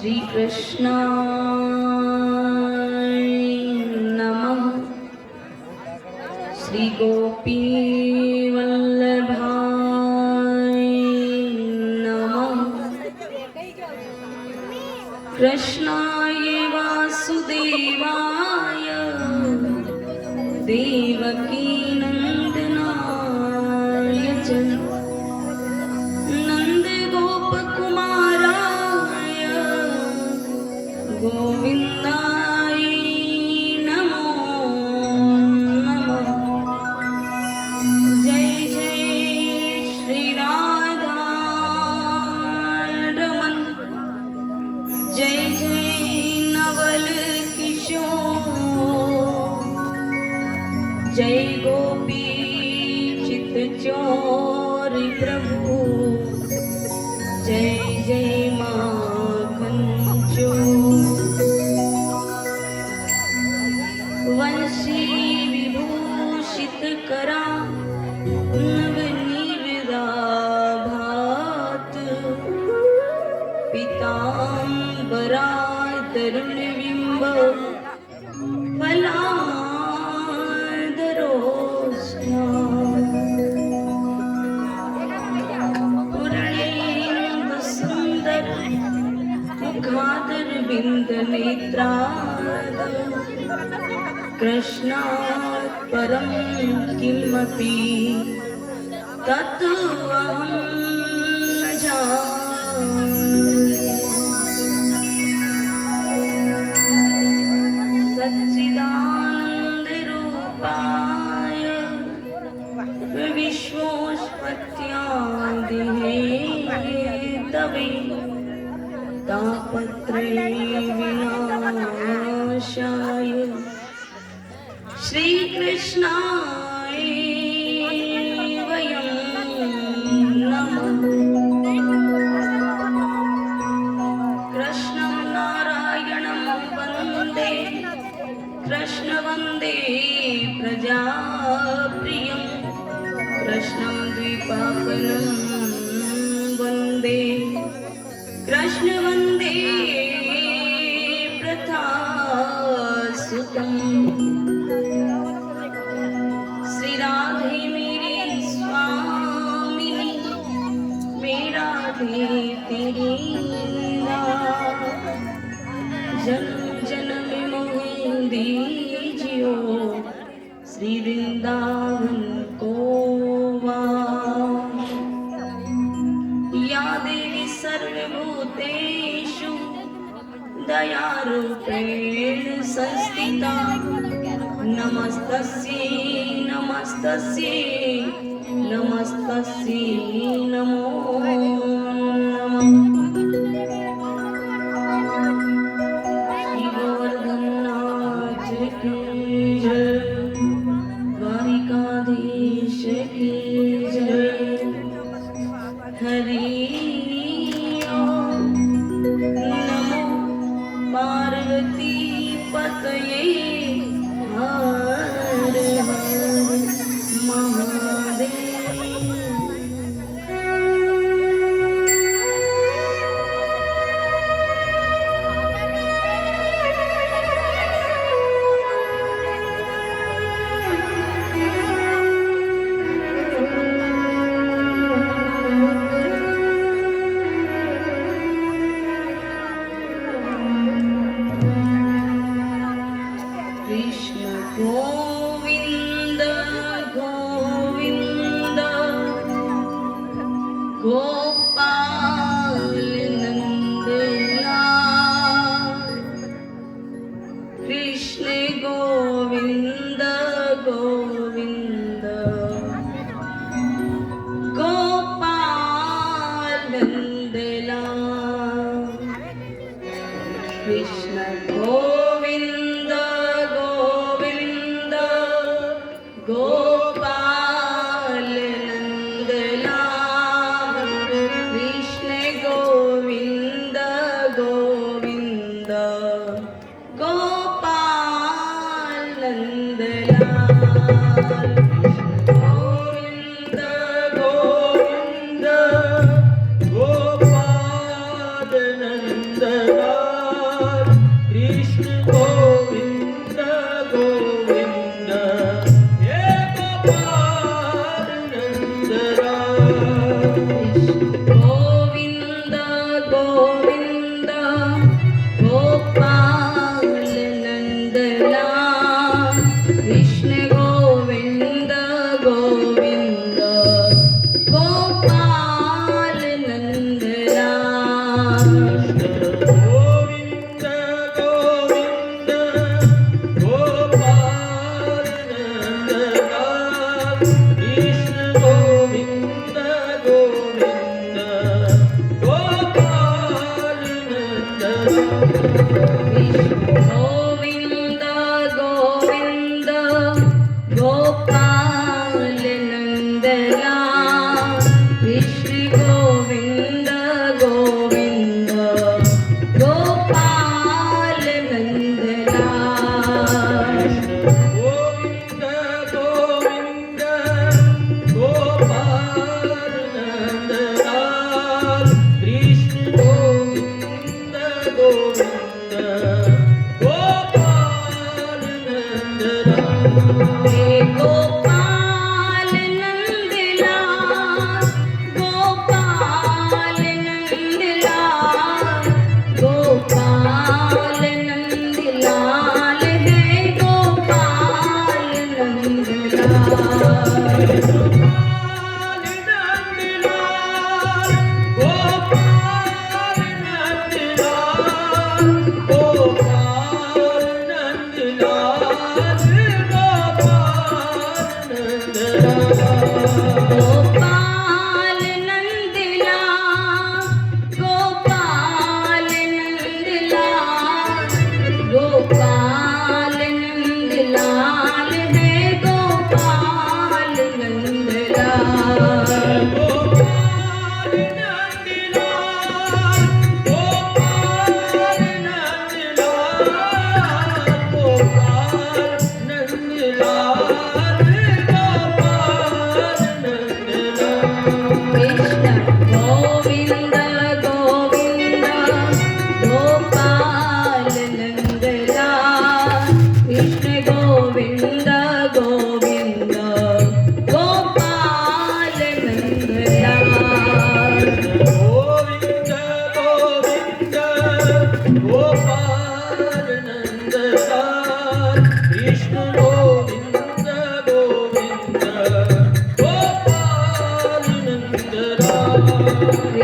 श्री कृष्णाय नमः। श्री गोपी वल्लभाय नमः। कृष्णाय वासुदेवाय देवकी नंदनाय च नंद गोप कुमाराय गोविंदाय नमो नमः। जय जय श्री राधा रमन, जय जय नवल किशोर, जय गोपी चित चोर प्रभु, जय जय माखन चोर। वंशी विभूषित करा नवनीराभात, पीतांबरा तरुण बिंब फलाधरोष्ठा। पूर्णेन्दु सुंदर मुखादर बिंद नेत्राद, कृष्णात् परं किमपि तत्त्वहं न जाने। सच्चिदानन्दरूपाय विश्वोत्पत्त्यादिहेतवे तापत्रय विनाशाय श्रीकृष्णाय वयं नमः। कृष्णं नारायणं वन्दे, कृष्ण वन्दे प्रजाप्रियं, कृष्णं द्विपावनं वन्दे, कृष्ण वन्दे प्रथासुतं। श्री राधे मेरी स्वामिनी, मेरा राधे तेरी राह, जन्म जन्म मोह दीजियो श्री वृंदावन को वाह। या देवी सर्वभूतेषु दयारूपेण संस्थिता, नमस्तस्यै नमस्तस्यै नमस्तस्यै नमो नमः। श्री गोवर्धननाथ की जय, द्वारिकाधीश की जय। हरि ओम नमो पार्वती पतये, हर हर महादेव। कृष्ण गोविंद गोविंद, गोपाल नंदलाल। कृष्ण गोविंद गोविंद, गोपाल नंदलाल। कृष्ण गोविंद गोविंद, गोपाल नंदलाल। कृष्ण गोविंद गोविंद, गोपाल नंदलाल। गोविंद गोविंद, गोपाल नंदलाल।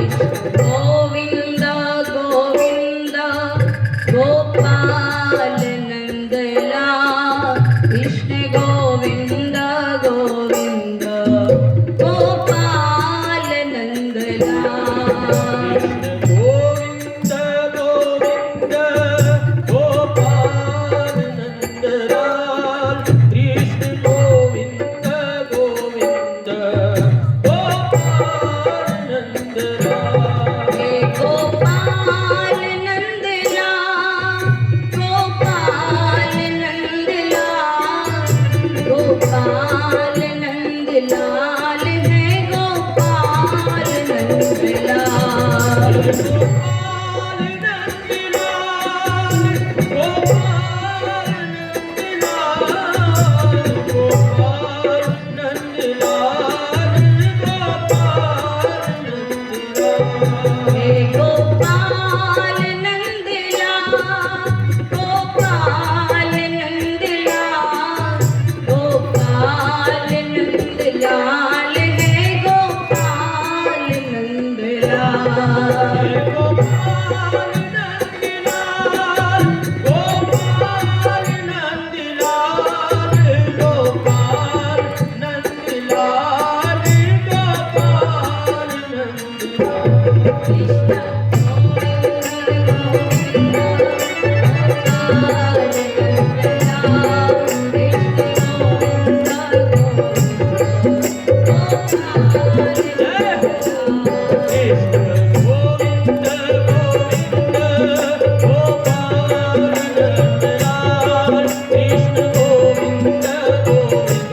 गोविंद गोविंद गोपाल नंदलाल कृष्ण गोविंद गोविंद गोपाल नंदलाल गोविंद गोविंद गोपाल नंदलाल कृष्ण गोविंद गोविंद गोपाल नंदलाल हे गोपाल नंदलाल गोपाल नंदलाल गोपाल नंदलाल है गोपाल नंदलाल गोपाल नंदलाल गोपाल नंदलाल गोपाल नंदलाल गोपाल नंदलाल हे गोपाल नंदलाल गोपाल नंदलाल गोपाल नंदलाल है गोपाल नंदलाल गोपाल नंदलाल गोपाल नंदलाल गोपाल नंदलाल गोपाल नंदलाल कृष्ण गोविंद गोविंद गोपाल नंदलाल कृष्ण गोविंद गोविंद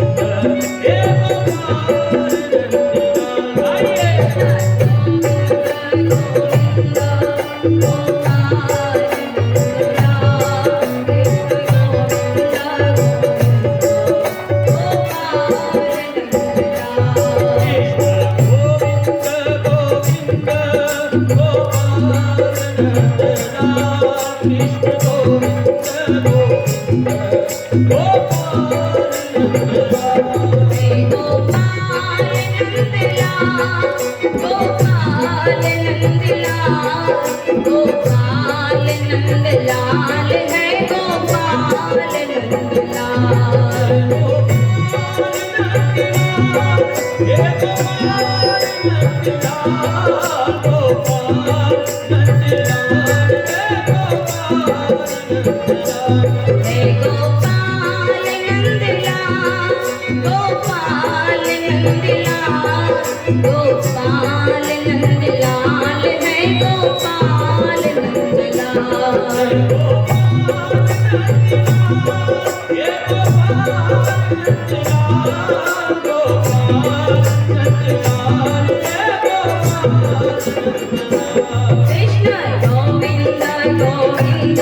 हे गोपाल नंदलाल आइए गोपाल नंदलाल है गोपाल नंदलाल हे गोपाल नंदलाल गोपाल नंदलाल गोपाल नंदलाल है गोपाल नंदलाल कृष्ण गोविंद गोविंद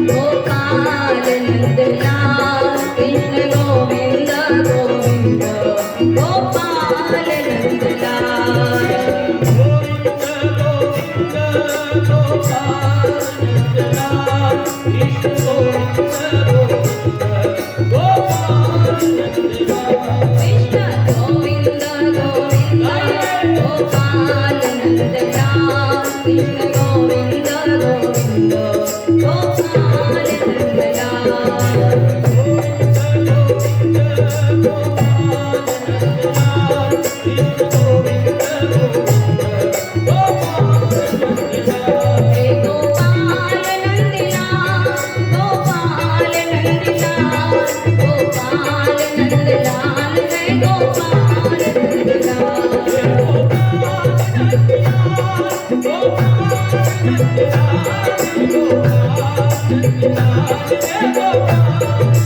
गोपाल नंदलाल कृष्ण गोविंद गोविंद गोपाल नंदलाल कृष्ण गोविंद गोविंद गोपाल नंदलाल कृष्ण गोविंद गोविंद गोपाल नंदलाल हे गोपाल नंदलाल गोपाल नंदलाल गोपाल नंदलाल है गोपाल नंदलाल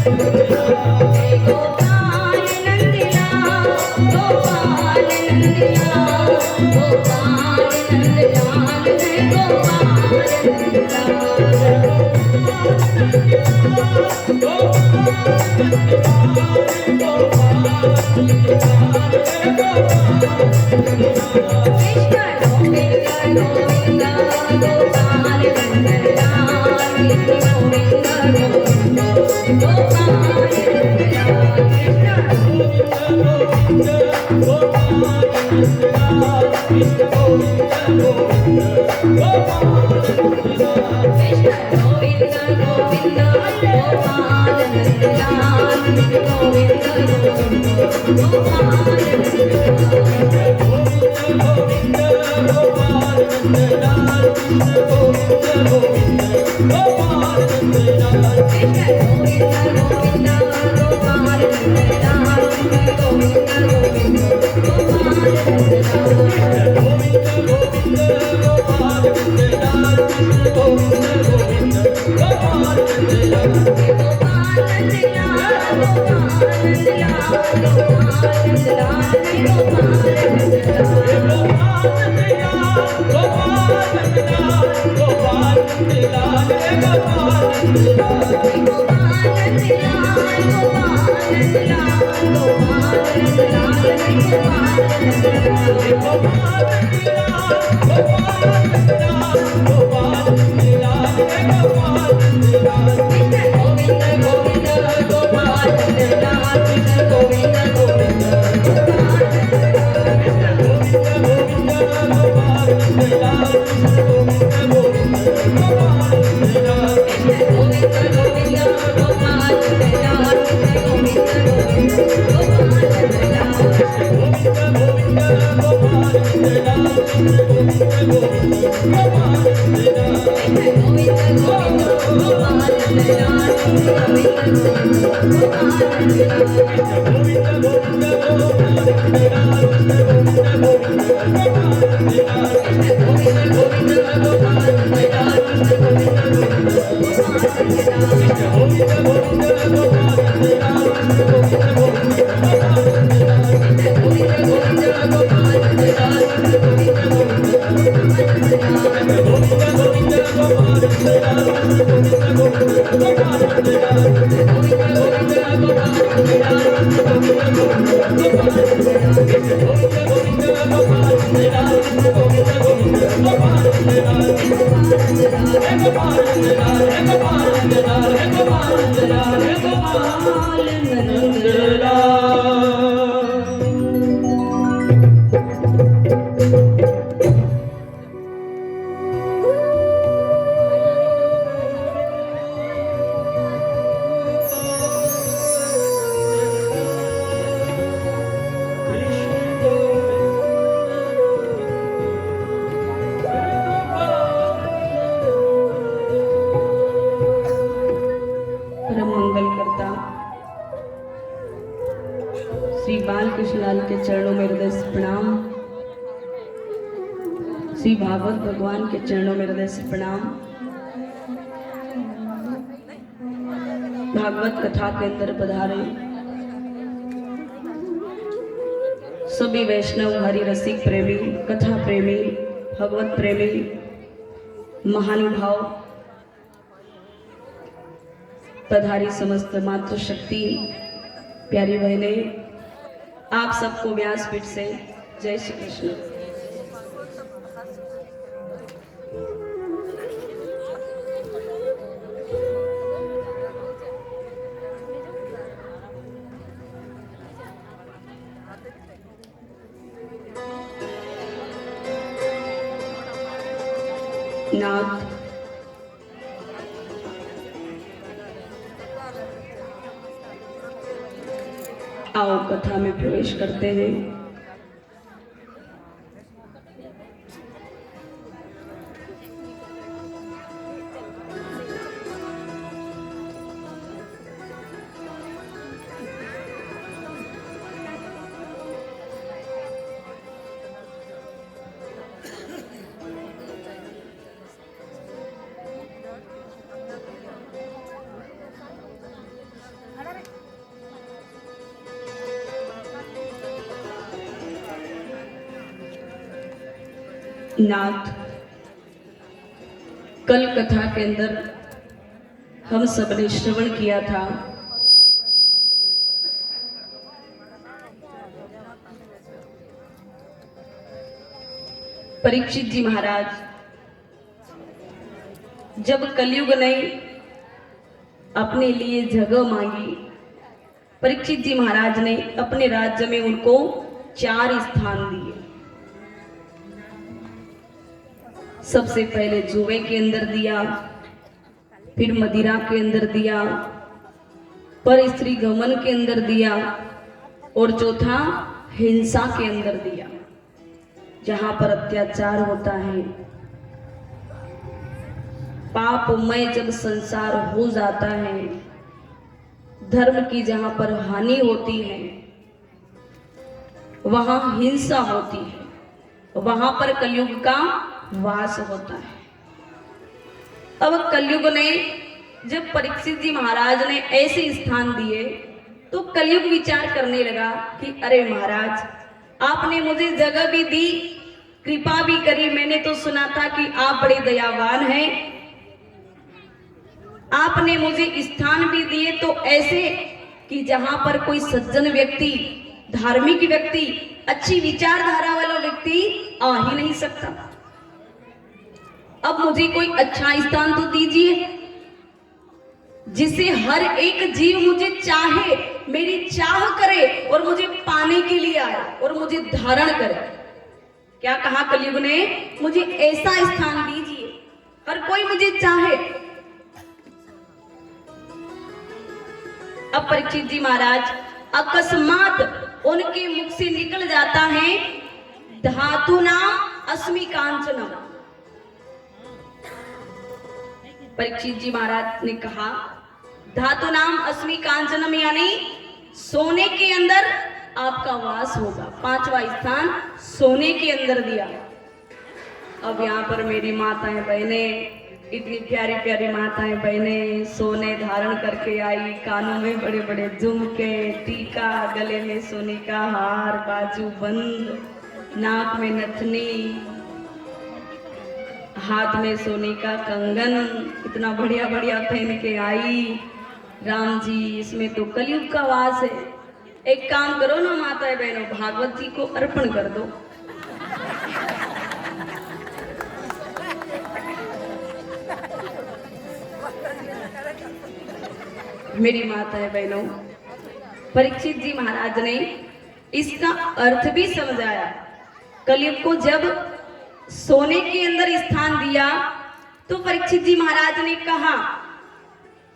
हे गोपाल नंदलाल गोपाल नंदलाल गोपाल नंदलाल है गोपाल कृष्ण गोविंद गोविंद गोपाल नंदलाल कृष्ण गोविंद गोविंद गोपाल नंदलाल कृष्ण परम मंगल करता श्री बाल कृष्णलाल के चरणों में हृदय से प्रणाम। श्री भागवत भगवान के चरणों में हृदय से प्रणाम। भागवत कथा के अंदर पधारे सभी वैष्णव, हरि रसिक प्रेमी, कथा प्रेमी, भगवत प्रेमी, महानुभाव, पधारी समस्त मातृशक्ति, प्यारी बहनें, आप सबको व्यासपीठ से जय श्री कृष्ण। नाथ आओ कथा में प्रवेश करते हैं। नाथ, कल कथा के अंदर हम सबने श्रवण किया था परीक्षित जी महाराज जब कलयुग ने अपने लिए जगह मांगी, परीक्षित जी महाराज ने अपने राज्य में उनको 4 स्थान दिए। सबसे पहले जुए के अंदर दिया, फिर मदिरा के अंदर दिया, पर स्त्री गमन के अंदर दिया, और चौथा हिंसा के अंदर दिया। जहां पर अत्याचार होता है, पापमय जब संसार हो जाता है, धर्म की जहां पर हानि होती है, वहां हिंसा होती है, वहां पर कलयुग का वास होता है। अब कलयुग ने जब परीक्षित जी महाराज ने ऐसे स्थान दिए तो कलयुग विचार करने लगा कि अरे महाराज, आपने मुझे जगह भी दी, कृपा भी करी, मैंने तो सुना था कि आप बड़े दयावान हैं, आपने मुझे स्थान भी दिए तो ऐसे कि जहां पर कोई सज्जन व्यक्ति, धार्मिक व्यक्ति, अच्छी विचारधारा वाला व्यक्ति आ ही नहीं सकता। अब मुझे कोई अच्छा स्थान तो दीजिए जिसे हर एक जीव मुझे चाहे, मेरी चाह करे और मुझे पाने के लिए आए और मुझे धारण करे। क्या कहा कलयुग ने? मुझे ऐसा स्थान दीजिए हर कोई मुझे चाहे। अब परीक्षित जी महाराज अकस्मात उनके मुख से निकल जाता है धातु नाम अस्मि कांचनम। परीक्षित जी महाराज ने कहा धातु नाम अस्मि कांचनम यानी सोने के अंदर आपका वास होगा। पांचवा स्थान सोने के अंदर दिया। अब यहाँ पर मेरी माताएं बहनें, इतनी प्यारी प्यारी माताएं बहनें सोने धारण करके आई, कानों में बड़े बड़े झुमके, टीका, गले में सोने का हार, बाजू बंद, नाक में नथनी, हाथ में सोने का कंगन, इतना बढ़िया बढ़िया पहन के आई। राम जी, इसमें तो कलयुग का वास है। एक काम करो ना माताएं बहनों, भागवत जी को अर्पण कर दो। मेरी माताएं बहनों, परीक्षित जी महाराज ने इसका अर्थ भी समझाया। कलयुग को जब सोने के अंदर स्थान दिया तो परीक्षित जी महाराज ने कहा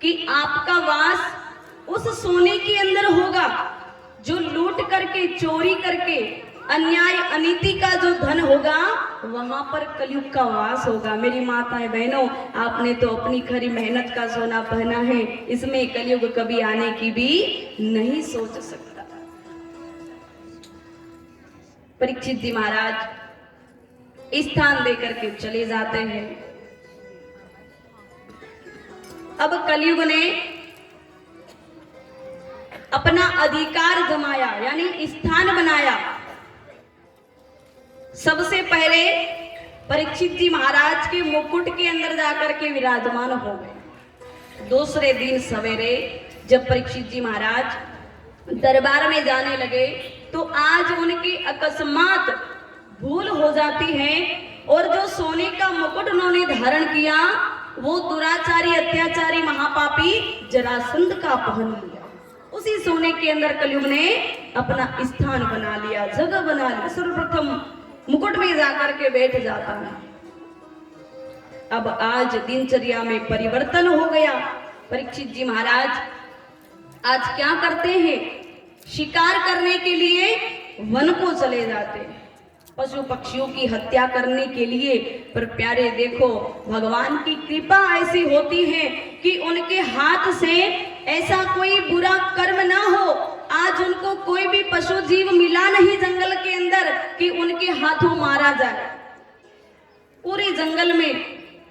कि आपका वास उस सोने के अंदर होगा जो लूट करके, चोरी करके, अन्याय अनीति का जो धन होगा वहां पर कलयुग का वास होगा। मेरी माताएं बहनों, आपने तो अपनी खरी मेहनत का सोना पहना है, इसमें कलयुग कभी आने की भी नहीं सोच सकता। परीक्षित जी महाराज स्थान देकर के चले जाते हैं। अब कलयुग ने अपना अधिकार जमाया, यानी स्थान बनाया। सबसे पहले परीक्षित जी महाराज के मुकुट के अंदर जाकर के विराजमान हो गए। दूसरे दिन सवेरे जब परीक्षित जी महाराज दरबार में जाने लगे तो आज उनकी अकस्मात भूल हो जाती है और जो सोने का मुकुट उन्होंने धारण किया वो दुराचारी, अत्याचारी, महापापी जरासंध का पहन लिया। उसी सोने के अंदर कलयुग ने अपना स्थान बना लिया, जगह बना ली। सर्वप्रथम मुकुट में जाकर के बैठ जाता है। अब आज दिनचर्या में परिवर्तन हो गया। परीक्षित जी महाराज आज क्या करते हैं? शिकार करने के लिए वन को चले जाते हैं, पशु पक्षियों की हत्या करने के लिए। पर प्यारे देखो, भगवान की कृपा ऐसी होती है कि उनके हाथ से ऐसा कोई बुरा कर्म ना हो। आज उनको कोई भी पशु जीव मिला नहीं जंगल के अंदर कि उनके हाथों मारा जाए। पूरे जंगल में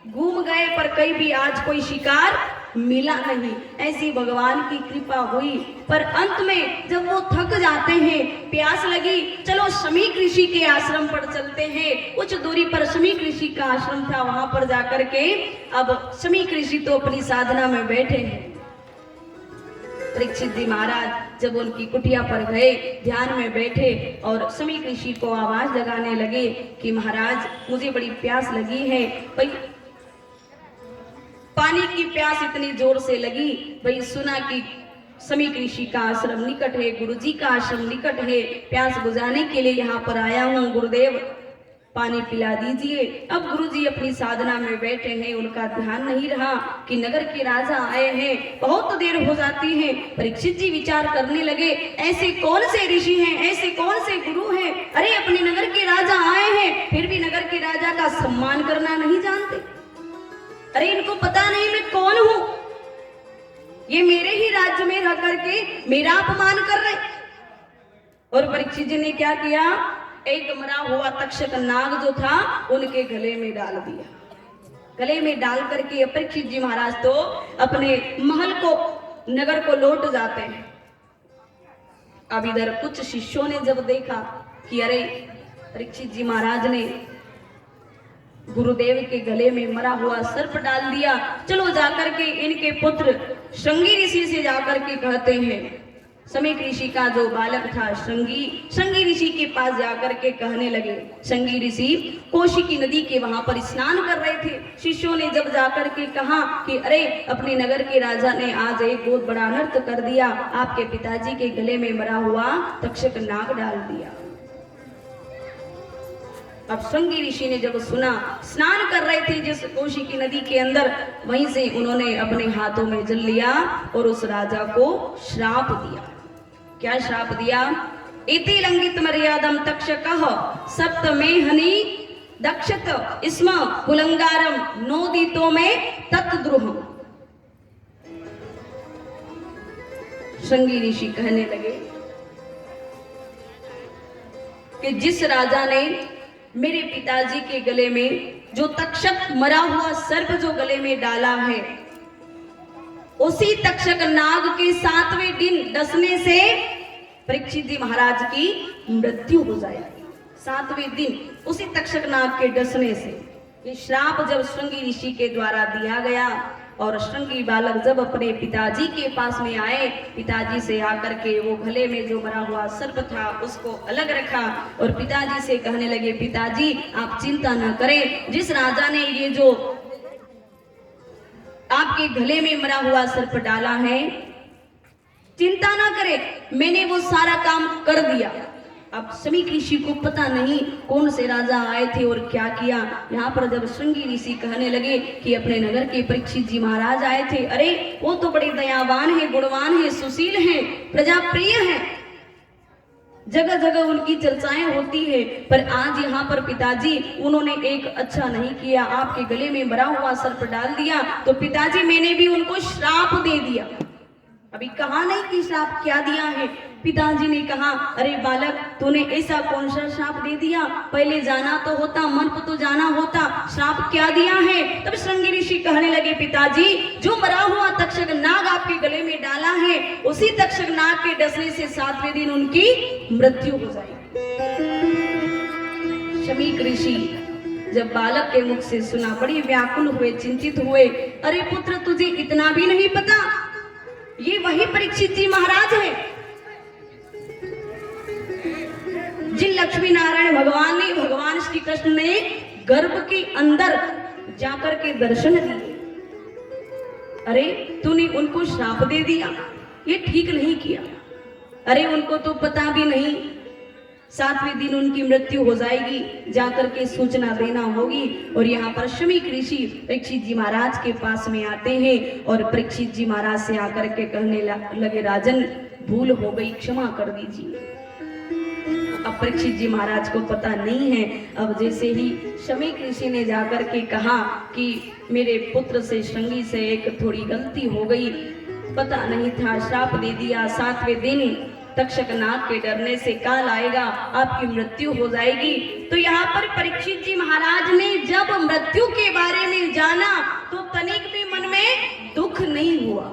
घूम गए पर कहीं भी आज कोई शिकार मिला नहीं। ऐसी भगवान की कृपा हुई। पर अंत में जब वो थक जाते हैं, प्यास लगी, चलो शमीक ऋषि के आश्रम पर चलते हैं। कुछ दूरी पर शमीक ऋषि का आश्रम था, वहां पर जाकर के अब शमीक ऋषि तो अपनी साधना में बैठे हैं। परीक्षित जी महाराज जब उनकी कुटिया पर गए, ध्यान में बैठे और शमीक ऋषि को आवाज लगाने लगे कि महाराज मुझे बड़ी प्यास लगी है। भाई पानी की प्यास इतनी जोर से लगी, भाई सुना कि शमीक ऋषि का आश्रम निकट है, गुरुजी का आश्रम निकट है, प्यास बुझाने के लिए यहाँ पर आया हूँ गुरुदेव। पानी पिला दीजिए। अब गुरुजी अपनी साधना में बैठे हैं, उनका ध्यान नहीं रहा कि नगर के राजा आए हैं, बहुत देर हो जाती है। परीक्षित जी विचार करने लगे, ऐसे कौन से ऋषि हैं, ऐसे कौन से गुरु हैं, अरे अपने नगर के राजा आए हैं फिर भी नगर के राजा का सम्मान करना नहीं जानते। अरे इनको पता नहीं मैं कौन हूं, ये मेरे ही राज्य में रह करके मेरा अपमान कर रहे। और परीक्षित जी ने क्या किया, एक मरा हुआ तक्षक नाग जो था उनके गले में डाल दिया। गले में डाल करके परीक्षित जी महाराज तो अपने महल को, नगर को लौट जाते हैं। अब इधर कुछ शिष्यों ने जब देखा कि अरे परीक्षित जी महाराज ने गुरुदेव के गले में मरा हुआ सर्प डाल दिया, चलो जाकर के इनके पुत्र श्रृंगी ऋषि से जाकर के कहते हैं। समीक ऋषि का जो बालक था श्रृंगी ऋषि के पास जाकर के कहने लगे। श्रृंगी ऋषि कौशिकी नदी के वहां पर स्नान कर रहे थे। शिष्यों ने जब जाकर के कहा कि अरे अपने नगर के राजा ने आज एक बहुत बड़ा अनर्थ कर दिया, आपके पिताजी के गले में मरा हुआ तक्षक नाग डाल दिया। अब श्रृंगी ऋषि ने जब सुना, स्नान कर रहे थे जिस कौशिकी नदी के अंदर, वहीं से उन्होंने अपने हाथों में जल लिया और उस राजा को श्राप दिया। क्या श्राप दिया, इति लंघित मर्यादम तक्षकः सप्तमेहनि दक्षत स्म कुलंगारम नोदितो में तत्द्रुहम। श्रृंगी ऋषि कहने लगे कि जिस राजा ने मेरे पिताजी के गले में जो तक्षक मरा हुआ सर्प जो गले में डाला है, उसी तक्षक नाग के 7वें दिन डसने से परीक्षित जी महाराज की मृत्यु हो जाएगी। 7वें दिन उसी तक्षक नाग के डसने से। ये श्राप जब श्रृंगी ऋषि के द्वारा दिया गया और श्रृंगी बालक जब अपने पिताजी के पास में आए, पिताजी से आकर के वो गले में जो मरा हुआ सर्प था उसको अलग रखा और पिताजी से कहने लगे, पिताजी आप चिंता न करें, जिस राजा ने ये जो आपके गले में मरा हुआ सर्प डाला है, चिंता ना करें, मैंने वो सारा काम कर दिया। अब समीक ऋषि को पता नहीं कौन से राजा आए थे और क्या किया। यहाँ पर जब श्रृंगी ऋषि कहने लगे कि अपने नगर के परीक्षित जी महाराज आए थे, अरे वो तो बड़े दयावान हैं, गुणवान हैं, सुशील हैं, प्रजा प्रिय हैं, जगह जगह उनकी चर्चाएं होती है, पर आज यहाँ पर पिताजी उन्होंने एक अच्छा नहीं किया, आपके गले में मरा हुआ सर्प डाल दिया, तो पिताजी मैंने भी उनको श्राप दे दिया। अभी कहा नहीं कि श्राप क्या दिया है। पिताजी ने कहा, अरे बालक तूने ऐसा कौन सा श्राप दे दिया, पहले जाना तो होता, मन को तो जाना होता, श्राप क्या दिया है। तब श्रृंगी ऋषि कहने लगे, पिताजी जो मरा हुआ तक्षक नाग आपके गले में डाला है, उसी तक्षक नाग के डसने से 7वें दिन उनकी मृत्यु हो जाएगी। समीक ऋषि जब बालक के मुख से सुना, बड़ी व्याकुल हुए, चिंतित हुए। अरे पुत्र तुझे इतना भी नहीं पता, ये वही परीक्षित जी महाराज हैं जिन लक्ष्मी नारायण भगवान श्री कृष्ण ने गर्भ के अंदर जाकर के दर्शन दिए। अरे तूने उनको श्राप दे दिया, ये ठीक नहीं किया। अरे उनको तो पता भी नहीं 7वें दिन उनकी मृत्यु हो जाएगी, जाकर के सूचना देना होगी। और यहाँ पर समीक ऋषि परीक्षित जी महाराज के पास में आते हैं और परीक्षित जी महाराज से आकर के कहने लगे, राजन भूल हो गई, क्षमा कर दीजिए। अब परीक्षित जी महाराज को पता नहीं है। अब जैसे ही समीक ऋषि ने जाकर के कहा कि मेरे पुत्र से, श्रृंगी से एक थोड़ी गलती हो गई, पता नहीं था, श्राप दे दिया, 7वें दिन तक्षक नाग के डरने से काल आएगा, आपकी मृत्यु हो जाएगी। तो यहाँ पर परीक्षित जी महाराज ने जब मृत्यु के बारे में जाना तो तनिक भी मन में दुख नहीं हुआ।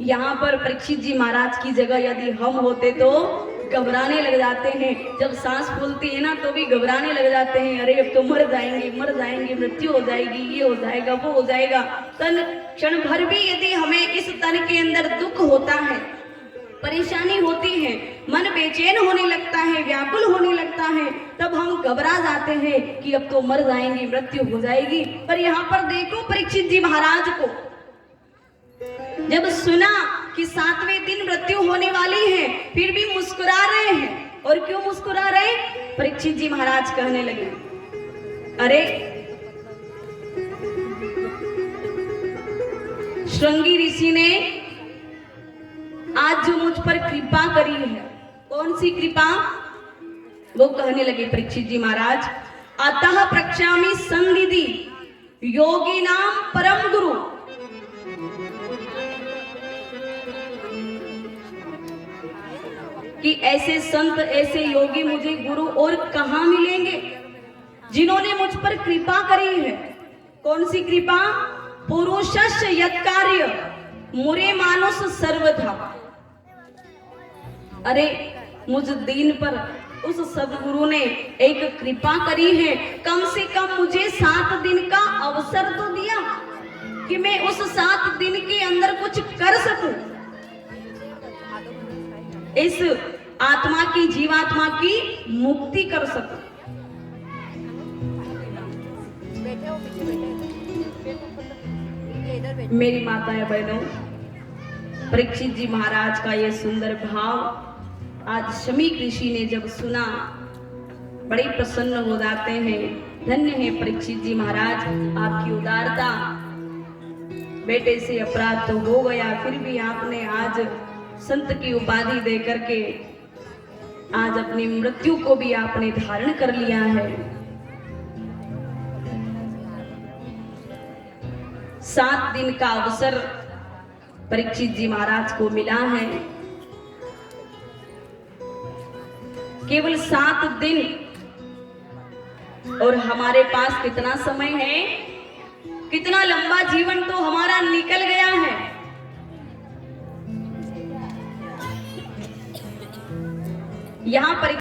यहाँ पर परीक्षित जी महाराज की जगह यदि हम होते तो घबराने लग जाते हैं। जब सांस फूलती है ना तो भी घबराने लग जाते हैं, अरे अब तो मर जाएंगे, मृत्यु हो जाएगी, ये हो जाएगा, वो हो जाएगा। तन क्षण भर भी यदि हमें इस तन के अंदर दुख होता है, परेशानी होती है, मन बेचैन होने लगता है, व्याकुल होने लगता है, तब हम घबरा जाते हैं कि अब तो मर जाएंगे, मृत्यु हो जाएगी। पर यहाँ पर देखो परीक्षित जी महाराज को जब सुना कि 7वें दिन मृत्यु होने वाली है, फिर भी मुस्कुरा रहे हैं। और क्यों मुस्कुरा रहे? परीक्षित जी महाराज कहने लगे, अरे श्रृंगी ऋषि ने आज जो मुझ पर कृपा करी है, कौन सी कृपा? वो कहने लगे परीक्षित जी महाराज, अतः प्रक्षामि संदिधि योगी नाम परम गुरु। कि ऐसे संत ऐसे योगी मुझे गुरु और कहां मिलेंगे जिन्होंने मुझ पर कृपा करी है। कौन सी कृपा? पुरुषस्य यत्कार्य मुरे मानुष सर्वथा। अरे मुझ दीन पर उस सदगुरु ने एक कृपा करी है, कम से कम मुझे 7 दिन का अवसर तो दिया कि मैं उस 7 दिन के अंदर कुछ कर सकूं, इस आत्मा की जीवात्मा की मुक्ति कर सकूं। मेरी माताएं बहनों, परीक्षित जी महाराज का ये सुंदर भाव आज शमीक ऋषि ने जब सुना, बड़े प्रसन्न हो जाते हैं। धन्य है परीक्षित जी महाराज, आपकी उदारता। बेटे से अपराध तो हो गया, फिर भी आपने आज संत की उपाधि दे करके आज अपनी मृत्यु को भी आपने धारण कर लिया है। 7 दिन का अवसर परीक्षित जी महाराज को मिला है, केवल 7 दिन। और हमारे पास कितना समय है, कितना लंबा जीवन तो हमारा निकल गया है। यहाँ पर